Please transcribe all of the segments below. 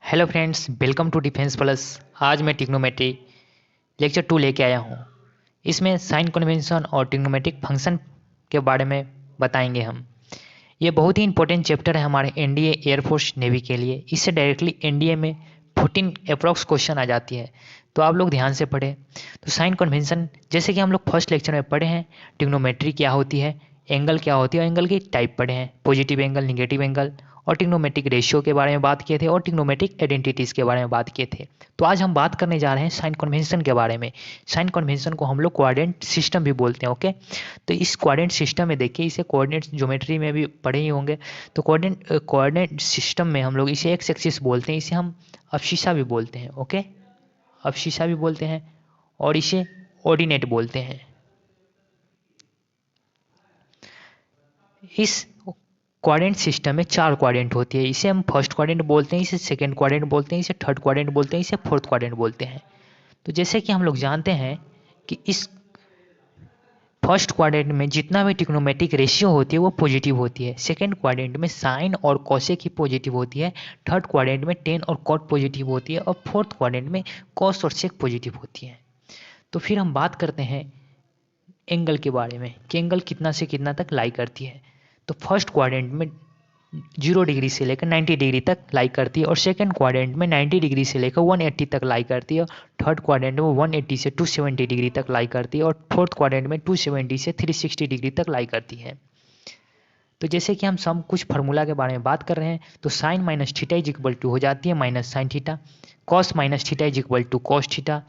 Hello friends, welcome to defence plus. आज मैं trigonometry lecture 2 लेके आया हूँ। इसमें साइन कन्वेंशन और ट्रिग्नोमेट्रिक फंक्शन के बारे में बताएंगे हम। ये बहुत ही इंपॉर्टेंट चैप्टर है हमारे एनडीए एयरफोर्स नेवी के लिए। इससे डायरेक्टली एनडीए में 14 अप्रॉक्स क्वेश्चन आ जाती है, तो आप लोग ध्यान से पढ़ें। तो साइन कन्वेंशन जैसे कि हम लोग फर्स्ट लेक्चर में पढ़े हैं, ट्रिग्नोमेट्री क्या होती है, एंगल क्या होती है और एंगल की टाइप पढ़े हैं, पॉजिटिव एंगल, निगेटिव एंगल और ट्रिग्नोमेट्रिक रेशियो के बारे में बात किए थे और ट्रिग्नोमेट्रिक आइडेंटिटीज़ के बारे में बात किए थे। तो आज हम बात करने जा रहे हैं साइन कन्वेंशन के बारे में। साइन कन्वेंशन को हम लोग कोऑर्डिनेट सिस्टम भी बोलते हैं। ओके, तो इस कोऑर्डिनेट सिस्टम में देखिए, इसे कोऑर्डिनेट ज्योमेट्री में भी पढ़े ही होंगे। तो कोऑर्डिनेट सिस्टम में हम लोग इसे एक्स एक्सिस बोलते हैं, इसे हम अब्सिशा भी बोलते हैं। ओके, अब्सिशा भी बोलते हैं और इसे ऑर्डिनेट बोलते हैं। इस क्वाड्रेंट सिस्टम में 4 क्वाड्रेंट होती है। इसे हम फर्स्ट क्वाड्रेंट बोलते हैं, इसे सेकंड क्वाड्रेंट बोलते हैं, इसे थर्ड क्वाड्रेंट बोलते हैं, इसे फोर्थ क्वाड्रेंट बोलते हैं। तो जैसे कि हम लोग जानते हैं कि इस फर्स्ट क्वाड्रेंट में जितना भी ट्रिग्नोमेट्रिक रेशियो होती है वो पॉजिटिव होती है। सेकंड क्वाड्रेंट में साइन और कॉसेक ही पॉजिटिव होती है। थर्ड क्वाड्रेंट में टेन और कॉट पॉजिटिव होती है और फोर्थ क्वाड्रेंट में कॉस और सेक पॉजिटिव होती है। तो फिर हम बात करते हैं एंगल के बारे में कि एंगल कितना से कितना तक लाई करती है। तो फर्स्ट क्वाड्रेंट में 0 डिग्री से लेकर 90 डिग्री तक लाई करती है और सेकंड क्वाड्रेंट में 90 डिग्री से लेकर 180 तक लाई करती है और थर्ड क्वाड्रेंट में 180 से 270 डिग्री तक लाई करती है और फोर्थ क्वाड्रेंट में 270 से 360 डिग्री तक लाई करती है। तो जैसे कि हम सब कुछ फार्मूला के बारे में बात कर रहे हैं, तो sine minus theta is equal to हो जाती है minus sine theta, cos minus theta is equal to cos theta,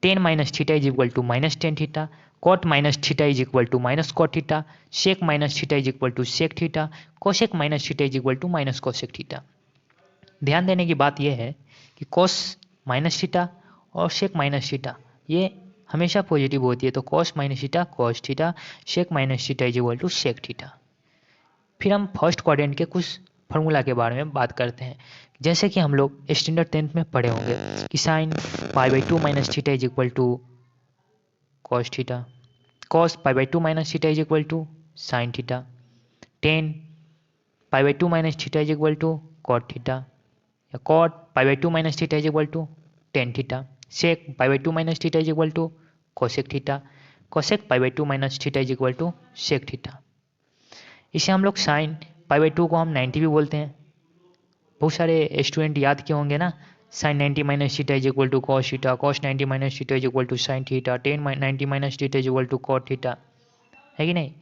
tan minus theta is equal to minus tan theta, cot minus theta is equal to minus cot theta, sec minus theta is equal to sec theta, cosec minus theta is equal to minus cosec theta. ध्यान देने की बात यह है कि cos minus theta और सेक minus theta ये हमेशा पॉजिटिव होती है। तो cos minus theta cos theta, sec minus theta is equal to sec theta. फिर हम फर्स्ट क्वाड्रेंट के कुछ फार्मूला के बारे में बात करते हैं। जैसे कि हम लोग स्टैंडर्ड 10th में पढ़े होंगे कि sine pi by two minus theta is equal to cos theta, cos pi by two minus theta is equal to sine theta, tan pi by two minus theta is equal to cot theta, या cot pi by two minus theta is equal to tan theta, sec pi by two minus theta is equal to cosec theta, cosec pi by two minus theta is equal to sec theta. इसे हम लोग sign pi by to को हम 90 भी बोलते हैं। बहुत सारे स्टूडेंट याद किए होंगे ना, sine 90 minus theta is equal to cos theta, cos 90 minus theta is equal to sine theta, tan 90 minus theta is equal to cot theta, है कि नहीं।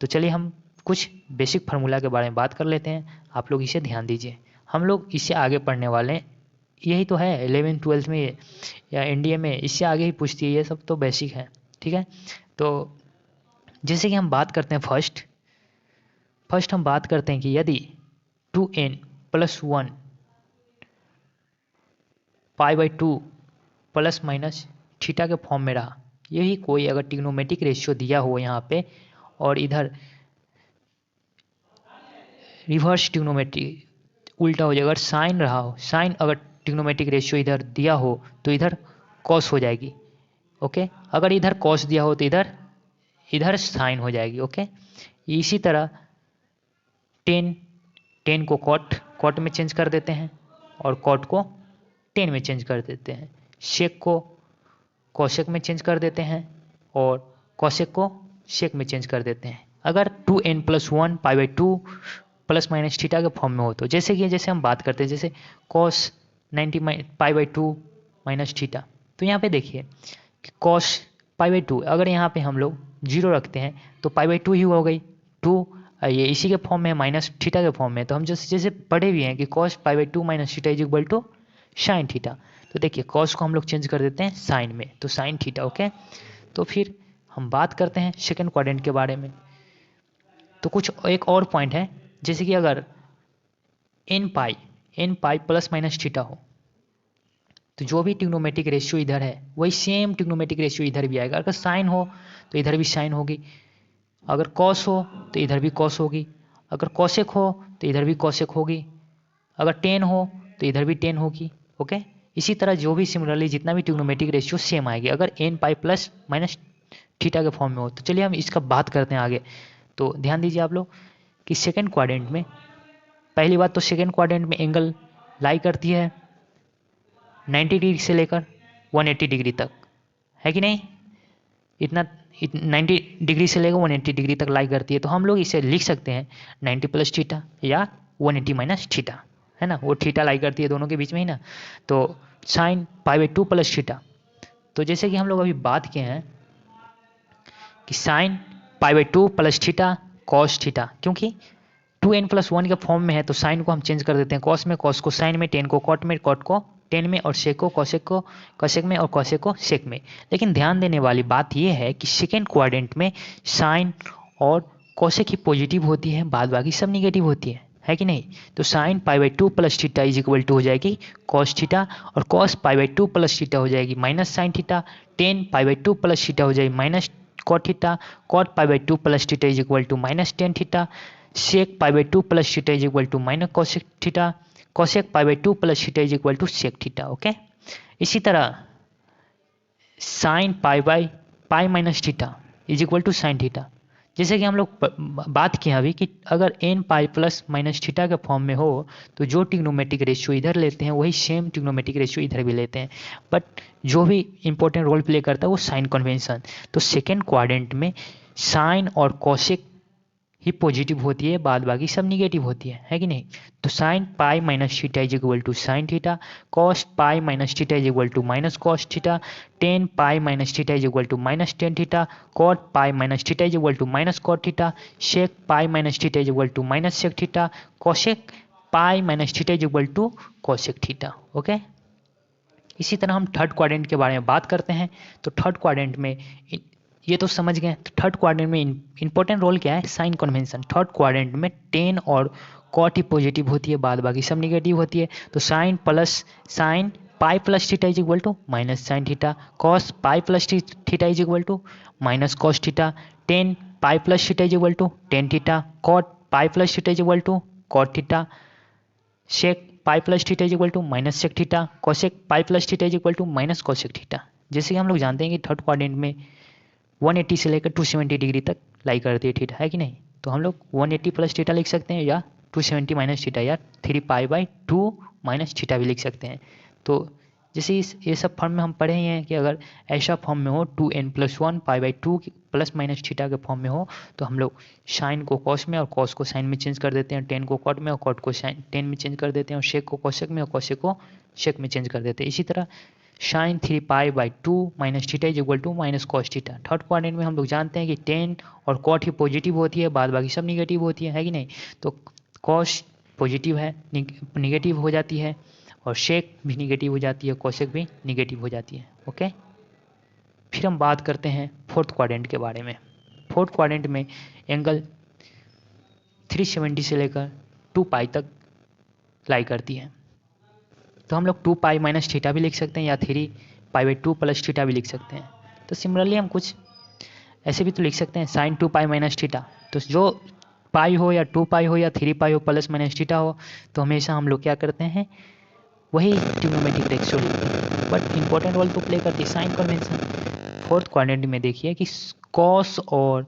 तो चलिए हम कुछ बेसिक फार्मूला के बारे में बात कर लेते हैं। आप लोग इसे ध्यान दीजिए, हम लोग इससे आगे पढ़ने वाले हैं। यही तो है 11th 12th में या एनडीए में, इससे आगे ही पूछती है। ये सब तो बेसिक है, ठीक है। तो जैसे कि हम बात करते हैं फर्स्ट हम बात करते हैं कि यदि 2n plus 1 pi by to plus minus theta के फॉर्म में रहा, यही कोई अगर ट्रिग्नोमेट्रिक रेशियो दिया हो यहाँ पे और इधर रिवर्स ट्रिग्नोमेट्री उल्टा हो जाएगा। अगर साइन रहा हो, साइन अगर ट्रिग्नोमेट्रिक रेशियो इधर दिया हो तो इधर कॉस हो जाएगी। ओके, अगर इधर कॉस दिया हो तो इधर इधर साइन हो जाएगी। ओके, इसी तरह टेन टेन को कॉट में चेंज कर देते हैं और कॉट को टेन में चेंज कर देते हैं, शेक को कॉसेक में चेंज कर देते हैं और कॉसेक को शेक में चेंज कर देते हैं। अगर 2n plus 1 pi by to plus minus theta के फॉर्म में हो तो जैसे हम बात करते हैं जैसे cos 90 pi by two minus theta, तो यहाँ पे देखिए कि कॉस पाई बाई टू अगर यहाँ पे हम लोग 0 रखते हैं तो पाई बाई टू ही हो गई। टू ये इसी के फॉर्म में माइनस थीटा के फॉर्म में, तो हम जैसे पढ़े भी हैं कि cos pi by two minus theta is equal to sine theta. तो देखिए कॉस को हम लोग चेंज कर देते हैं साइन में, तो साइन थीटा। ओके, तो फिर हम बात करते हैं सेकंड क्वाड्रेंट के बारे में। तो कुछ एक और पॉइंट है, जैसे कि अगर n pi plus minus theta हो तो जो भी ट्रिग्नोमेट्रिक रेशियो इधर है वही सेम ट्रिग्नोमेट्रिक रेशियो इधर भी आएगा। अगर साइन हो तो इधर भी साइन होगी, अगर कॉस हो तो इधर भी कॉस होगी, अगर कॉसेक हो तो इधर भी कॉसेक होगी, अगर टेन हो तो इधर भी टेन होगी। ओके, इसी तरह जो भी सिमिलरली जितना भी ट्रिग्नोमेट्रिक रेशियो सेम आएगी अगर n pi plus minus theta के फॉर्म में हो। तो चलिए हम इसका बात करते हैं आगे। तो ध्यान दीजिए आप लोग कि सेकंड क्वाड्रेंट में, पहली बात तो सेकंड क्वाड्रेंट में एंगल लाई करती है 90 डिग्री से लेकर 180 डिग्री तक, है कि नहीं? इतना 90 डिग्री से लेकर 180 डिग्री तक लाई करती है। तो हम लोग इसे लिख सकते हैं 90 प्लस थीटा या 180 माइनस थीटा, है ना, वो थीटा लाई करती है दोनों के बीच में ही ना। तो sine pi by 2 plus theta, तो जैसे कि हम लोग अभी बात किए हैं कि sine pi by 2 plus theta cos theta, क्योंकि 2n+1 के फॉर्म में है तो साइन को हम चेंज कर देते हैं कॉस में, कॉस को साइन में, टेन को कॉट में, कॉट को टेन में, और सेक को कॉसेक में, और कॉसेक को सेक में। लेकिन ध्यान देने वाली बात यह है कि सेकेंड क्वाड्रेंट में साइन और कॉसेक ही पॉजिटिव होती है, बाद बाकी सब निगेटिव होती है कि नहीं? तो sine pi by 2 plus theta is equal to हो जाएगी कॉस थीटा, और cos pi by 2 plus theta हो जाएगी minus sine theta, tan pi by 2 plus theta हो जाएगी minus cot theta, cot pi by 2 plus theta is equal to minus tan theta, sec pi by 2 plus theta is equal to minus cosec theta, cosec pi by 2 plus theta is equal to sec theta. Okay, इसी तरह sine pi minus theta is equal to sine theta, जैसे कि हम लोग बात किए अभी कि अगर n pi plus minus theta के फॉर्म में हो तो जो ट्रिग्नोमेट्रिक रेशियो इधर लेते हैं वही सेम ट्रिग्नोमेट्रिक रेशियो इधर भी लेते हैं, बट जो भी इंपॉर्टेंट रोल प्ले करता है वो साइन कन्वेंशन। तो सेकेंड क्वाड्रेंट में साइन और कॉसेक ही पॉजिटिव होती है, बाद बाकी सब निगेटिव होती है कि नहीं? तो sine pi minus theta is equal to sine theta, cos pi minus theta is equal to minus cos theta, tan pi minus theta is equal to minus tan theta, cot pi minus theta is equal to minus cot theta, sec pi minus theta is equal to minus sec theta, cosec pi minus theta is equal to cosec theta. Okay, इसी तरह हम third quadrant के बारे में बात करते हैं। तो थर्ड क्वाड्रेंट में ये तो समझ गए। तो थर्ड क्वाड्रेंट में इंपॉर्टेंट रोल क्या है? Sign convention. थर्ड क्वाड्रेंट में टेन और कॉट ही पॉजिटिव होती है, बाद बाकी सब निगेटिव होती है। तो sine pi plus theta is equal to minus sine theta, cos pi plus theta is equal to minus cos theta, tan pi plus theta is equal to tan theta, cot pi plus theta is equal to cot theta, sec pi plus theta is equal to minus sec theta, cosec pi plus theta is equal to minus cosec theta. जैसे कि हम लोग जानते हैं कि third quadrant में 180 से लेकर 270 डिग्री तक लाई करती है थीटा, है कि नहीं? तो हम लोग 180 प्लस थीटा लिख सकते हैं या 270 माइनस थीटा या 3 पाई बाई 2 माइनस थीटा भी लिख सकते हैं। तो जैसे ये सब फॉर्म में हम पढ़े ही हैं कि अगर ऐसा फॉर्म में हो 2n+1 pi by 2 plus minus theta के फॉर्म में हो तो हम लोग साइन को कॉस में और कॉस को साइन में चेंज कर देते हैं, टेन को कॉट में और कॉट को साइन टेन में चेंज कर देते हैं, और शेक को कॉसेक में और कॉसेक को शेक में चेंज कर देते हैं। इसी तरह sine 3 pi by 2 minus theta is equal to minus cos theta. Third quadrant में हम लोग जानते हैं कि टेन और कॉट ही पॉजिटिव होती है, बाद बाकी सब निगेटिव होती है कि नहीं? तो कॉस पॉजिटिव है, निगेटिव हो जाती है, और शेक भी निगेटिव हो जाती है, कॉसेक भी निगेटिव हो जाती है। ओके, फिर हम बात करते हैं फोर्थ क्वाड्रेंट के बारे में। फोर्थ क्वाड्रेंट में एंगल 370 से लेकर 2 पाई तक लाई करती है। तो हम लोग 2 पाई माइनस थीटा भी लिख सकते हैं या 3 पाई बाई 2 प्लस थीटा भी लिख सकते हैं। तो सिमिलरली हम कुछ ऐसे भी तो लिख सकते हैं, साइन 2 पाई माइनस थीटा। तो जो पाई हो या 2 पाई हो या 3 पाई हो प्लस माइनस थीटा हो, तो हमेशा हम लोग क्या करते हैं, वही ट्रिग्नोमेट्रिक रेशियो लेते हैं। बट इंपॉर्टेंट रोल तो प्ले करती है साइन कन्वेंशन। फोर्थ क्वाड्रेंट में देखिए कि कॉस और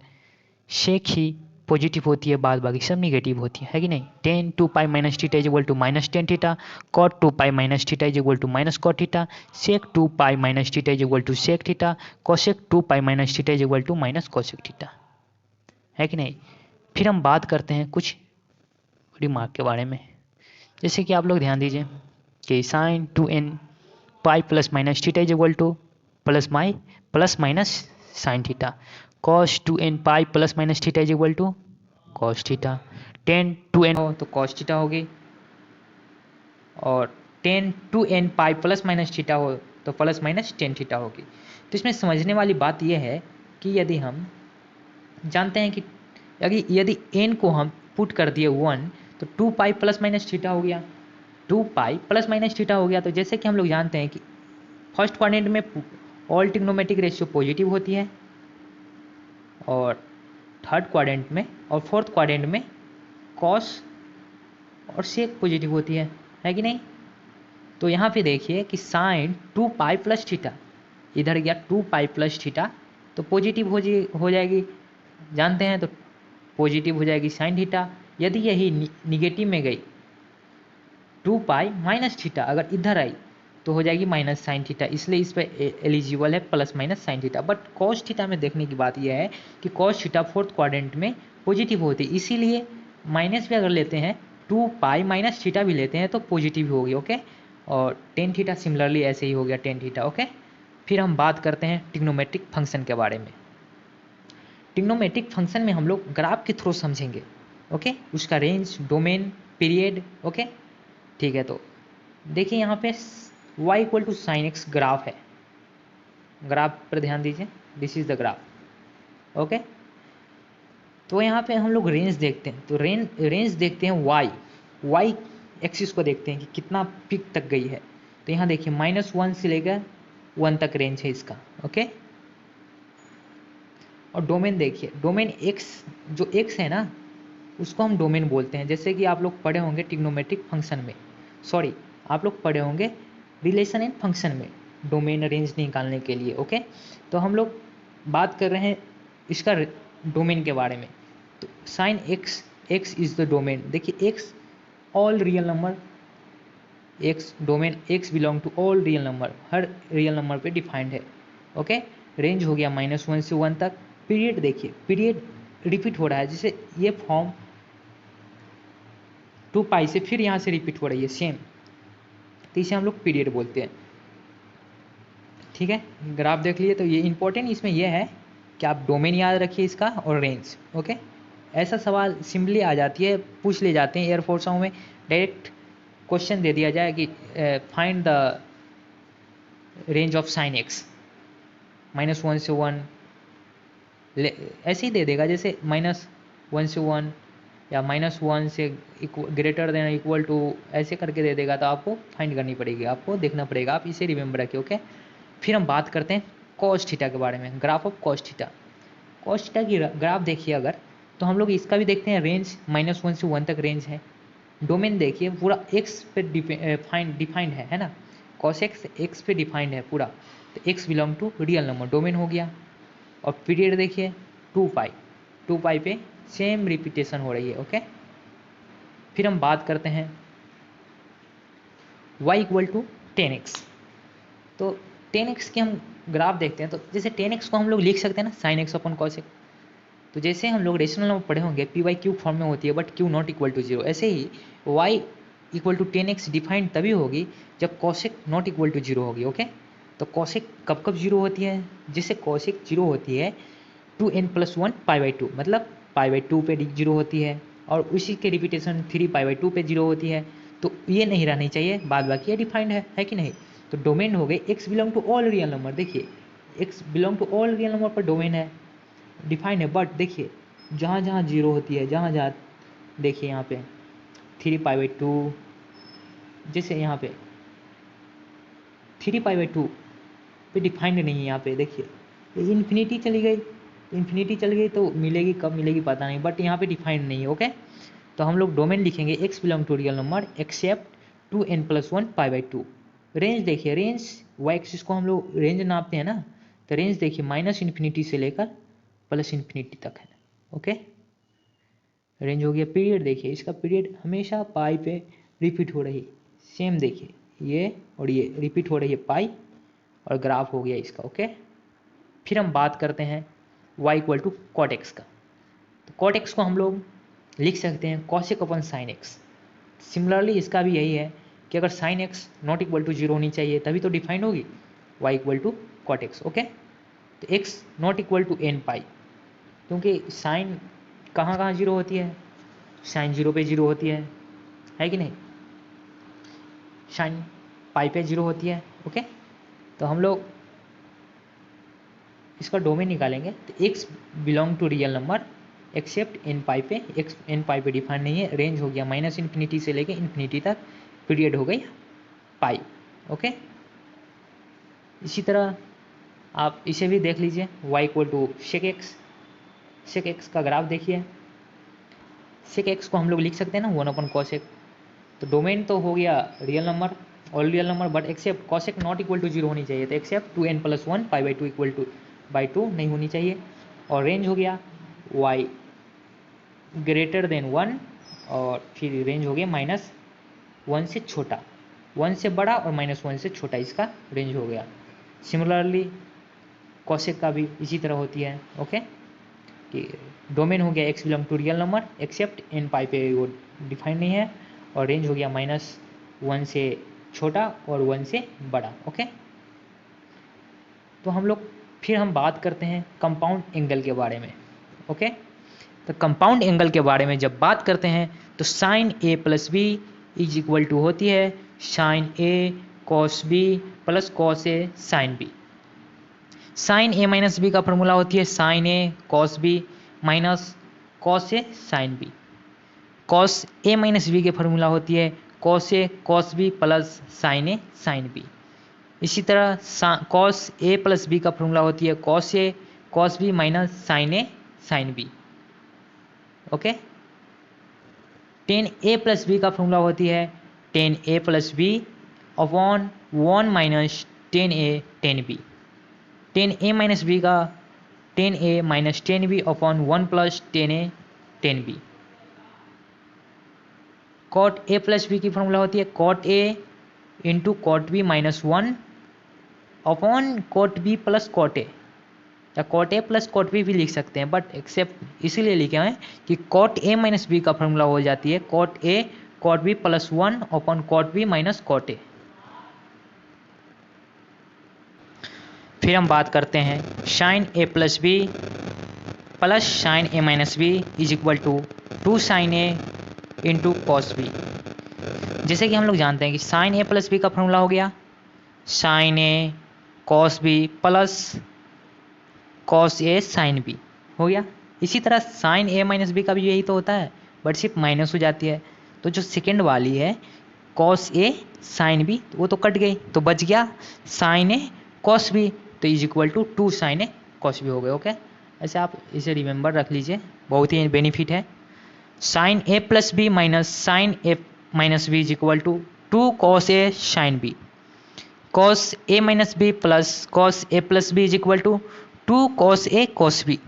शेक ही पॉजिटिव होती है, बाद बाकी सब निगेटिव होती है कि नहीं? Tan 2 pi minus theta is equal to minus tan theta, cot 2 pi minus theta is equal to minus cot theta, sec 2 pi minus theta is equal to sec theta, cosec 2 pi minus theta is equal to minus cosec theta, है कि नहीं? फिर हम बात करते हैं कुछ remark के बारे में। जैसे कि आप लोग ध्यान दीजिए कि sine 2n pi plus minus theta is equal to plus minus sine theta, cos 2n pi plus minus theta is equal to cos theta, tan 2n हो तो कॉस थीटा होगी, और tan 2n pi plus minus theta हो तो plus minus tan theta होगी। तो इसमें समझने वाली बात यह है कि यदि हम जानते हैं कि यदि n को हम पुट कर दिए 1 तो 2 पाई प्लस माइनस थीटा हो गया, 2 पाई प्लस माइनस थीटा हो गया। तो जैसे कि हम लोग जानते हैं कि फर्स्ट क्वाड्रेंट में ऑल ट्रिग्नोमेट्रिक रेशियो पॉजिटिव होती है, और थर्ड क्वाड्रेंट में और फोर्थ क्वाड्रेंट में कॉस और सेक पॉजिटिव होती है कि नहीं? तो यहाँ पे देखिए कि साइन 2 पाई प्लस थीटा इधर गया 2 पाई प्लस थीटा, तो पॉजिटिव हो जाएगी, जानते हैं। तो पॉजिटिव हो जाएगी साइन थीटा। यदि यही निगेटिव में गई 2 पाई माइनस थीटा अगर इधर आई तो हो जाएगी माइनस साइन थीटा, इसलिए इस पर एलिजिबल है plus minus sine theta. But cos theta में देखने की बात यह है कि कॉस थीटा फोर्थ क्वाड्रेंट में पॉजिटिव होती है, इसीलिए माइनस भी अगर लेते हैं 2 पाई माइनस थीटा भी लेते हैं तो पॉजिटिव होगी। ओके, और टेन थीटा सिमिलरली ऐसे ही हो गया टेन थीटा। ओके, फिर हम बात करते हैं ट्रिग्नोमेट्रिक फंक्शन के बारे में। ट्रिग्नोमेट्रिक फंक्शन में हम लोग ग्राफ के थ्रू समझेंगे। ओके, उसका रेंज, डोमेन, पीरियड। ओके, ठीक है, तो देखिए यहाँ पे y equal to sine x graph है, ग्राफ पर ध्यान दीजिए, this is the graph. Okay, तो यहाँ पे हम लोग रेंज देखते हैं, तो रेंज देखते हैं y एक्सिस को देखते हैं कि कितना पीक तक गई है। तो यहाँ देखिए -1 से लेकर 1 तक रेंज है इसका। ओके, और डोमेन देखिए, डोमेन x, जो x है ना उसको हम डोमेन बोलते हैं। जैसे कि आप लोग पढ़े होंगे ट्रिग्नोमेट्रिक फंक्शन में, सॉरी आप लोग पढ़े होंगे रिलेशन एंड फंक्शन में डोमेन रेंज निकालने के लिए। ओके, तो हम लोग बात कर रहे हैं इसका डोमेन के बारे में। तो sine x, x is the domain. देखिए x all real number, x domain, x belong to all real number, हर रियल नंबर पे डिफाइंड है। ओके, रेंज हो गया -1 से 1 तक। पीरियड देखिए, पीरियड रिपीट हो रहा है, जैसे ये फॉर्म 2 पाई से फिर यहाँ से रिपीट हो रही है सेम, तो इसे हम लोग पीरियड बोलते हैं। ठीक है, ग्राफ देख लिए। तो ये इंपॉर्टेंट इसमें यह है कि आप डोमेन याद रखिए इसका और रेंज। ओके, ऐसा सवाल सिंपली आ जाती है, पूछ ले जाते हैं एयरफोर्सों में, डायरेक्ट क्वेश्चन दे दिया जाए कि find the range of sine x, -1 से 1 ऐसे ही दे देगा, जैसे -1 से 1 या -1 से ग्रेटर देन इक्वल टू ऐसे करके दे देगा। तो आपको फाइंड करनी पड़ेगी, आपको देखना पड़ेगा, आप इसे रिमेंबर रखिए। ओके, फिर हम बात करते हैं कॉस थीटा के बारे में, graph of cos theta. Cos theta की ग्राफ देखिए अगर, तो हम लोग इसका भी देखते हैं, रेंज -1 से 1 तक रेंज है। डोमेन देखिए पूरा एक्स पे डिफाइंड है ना, कॉस एक्स पे डिफाइंड है पूरा, तो x belong to real number, domain हो गया। और पीरियड देखिए 2 पाई पे सेम रिपीटेशन हो रही है। ओके, फिर हम बात करते हैं y इक्वल टू 10x। तो 10x के हम ग्राफ देखते हैं, तो जैसे 10x को हम लोग लिख सकते हैं ना sine x upon cos x. तो जैसे हम लोग रेशनल नंबर पढ़े होंगे पी वाई क्यू फॉर्म में होती है, but q not equal to 0, ऐसे ही y equal to 10x defined तभी होगी जब कॉसेक नॉट इक्वल टू 0 होगी। ओके, तो कॉसेक कब कब 0 होती है, जैसे कॉसेक 0 होती है 2n+1 π/2, मतलब π/2 पे 0 होती है, और उसी के रिपीटेशन 3π/2 पे 0 होती है। तो ये नहीं रहनी चाहिए, बाद बाकी ये डिफाइंड है कि नहीं। तो डोमेन हो गए x belong to all real number, देखिए x belong to all real number पर डोमेन है, डिफाइंड है। बट देखिए जहाँ जहाँ 0 होती है, जहाँ जहाँ देखिए यहाँ पे 3π/2, जैसे यहाँ पे 3π/2 पे डिफाइंड नहीं है, यहाँ पे देखिए ये इन्फिनिटी चली गई, इन्फिनिटी चल गई तो मिलेगी, कब मिलेगी पता नहीं, बट यहाँ पे डिफाइंड नहीं है। ओके, तो हम लोग डोमेन लिखेंगे x belong to real number except 2n+1 π/2। Range देखिए, रेंज y एक्सिस को हम लोग रेंज नापते हैं ना, तो रेंज देखिए -∞ से लेकर +∞ तक है। ओके, रेंज हो गया। पीरियड देखिए, इसका पीरियड हमेशा पाई पे रिपीट हो रही, सेम देखिए ये और ये रिपीट हो रही है पाई, और ग्राफ हो गया इसका। ओके, फिर हम बात करते हैं y equal to cot x का। तो कॉट एक्स को हम लोग लिख सकते हैं cos x upon sine x. Similarly इसका भी यही है कि अगर sine x not equal to 0 होनी चाहिए तभी तो डिफाइंड होगी y equal to cot x. Okay, तो x not equal to n pi, क्योंकि साइन कहाँ कहाँ 0 होती है, साइन 0 पे 0 होती है कि नहीं, साइन पाई पे 0 होती है। ओके, तो हम लोग इसका डोमेन निकालेंगे, तो x belong to real number except n pi पे, x n पाई पे डिफाइंड नहीं है। रेंज हो गया -∞ से लेके इन्फिनिटी तक, पीरियड हो गई पाई। ओके, इसी तरह आप इसे भी देख लीजिए, y equal to sec x. Sec x का ग्राफ देखिए, सेक एक्स को हम लोग लिख सकते हैं ना 1/cos। तो डोमेन तो हो गया real number, all real number, but except cos x not equal to 0 होनी चाहिए, तो एक्सेप्ट 2n+1 π/2 इक्वल टू 2 नहीं होनी चाहिए। और रेंज हो गया y ग्रेटर देन 1, और फिर रेंज हो गया -1 से छोटा। 1 से बड़ा और -1 से छोटा इसका रेंज हो गया। सिमिलरली कॉसेक का भी इसी तरह होती है। ओके, कि डोमेन हो गया x belong to real number except n pi पे वो डिफाइन नहीं है, और रेंज हो गया -1 से छोटा और 1 से बड़ा। ओके, तो फिर हम बात करते हैं कंपाउंड एंगल के बारे में। ओके, तो कंपाउंड एंगल के बारे में जब बात करते हैं तो sine A plus B is equal to होती है sine A cos B plus cos A sine B. Sine A minus B का फॉर्मूला होती है sine A cos B minus cos A sine B. Cos A minus B की formula होती है cos A cos B plus sine A sine B. इसी तरह cos A plus B का formula होती है cos A cos B minus sine A sine B. Okay, tan A plus B का formula होती है tan A plus B upon 1 minus tan A tan B. Tan A minus B का tan A minus tan B upon 1 plus tan A tan B. Cot A plus B की formula होती है cot A into cot B minus 1 upon cot B plus cot A, या cot A plus cot B भी लिख सकते हैं, but except इसीलिए लिखे हैं कि कॉट ए माइनस बी का फॉर्मूला हो जाती है cot A cot B plus 1 upon cot B minus cot A. फिर हम बात करते हैं sine A plus B plus sine A minus B is equal to 2 sine A into cos B. जैसे कि हम लोग जानते हैं कि साइन ए प्लस बी का फॉर्मूला हो गया sine A cos B plus cos A sine B हो गया। इसी तरह साइन ए माइनस बी का भी यही तो होता है, बट सिर्फ माइनस हो जाती है। तो जो सेकेंड वाली है कॉस ए साइन बी वो तो कट गई, तो बच गया साइन ए कॉस बी, तो is equal to 2 sine A cos B हो गए। ओके, ऐसे आप इसे रिमेंबर रख लीजिए, बहुत ही बेनिफिट है। Sine A plus B minus sine A minus B is equal to 2 cos A sine B. Cos A minus B plus cos A plus B is equal to 2 cos A cos B.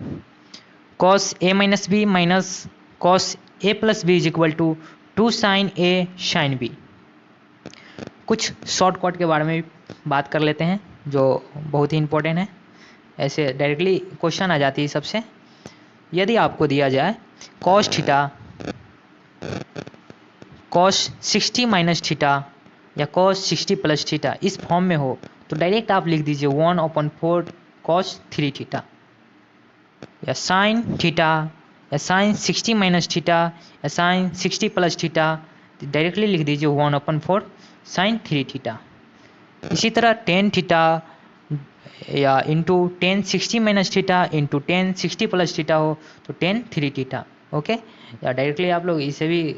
Cos A minus B minus cos A plus B is equal to 2 sine A sine B. कुछ shortcut के बारे में भी बात कर लेते हैं जो बहुत ही इंपॉर्टेंट है, ऐसे डायरेक्टली क्वेश्चन आ जाती है सबसे। यदि आपको दिया जाए cos theta cos 60 minus theta या कॉस 60 प्लस थीटा इस फॉर्म में हो तो डायरेक्ट आप लिख दीजिए 1/4 कॉस 3 थीटा, या साइन थीटा या साइन 60 माइनस थीटा या साइन 60 प्लस थीटा डायरेक्टली लिख दीजिए 1/4 साइन 3 थीटा। इसी तरह टेन थीटा या into 10 60 minus theta into 10 60 plus theta हो तो 10 3 थीटा। ओके, या डायरेक्टली आप लोग इसे भी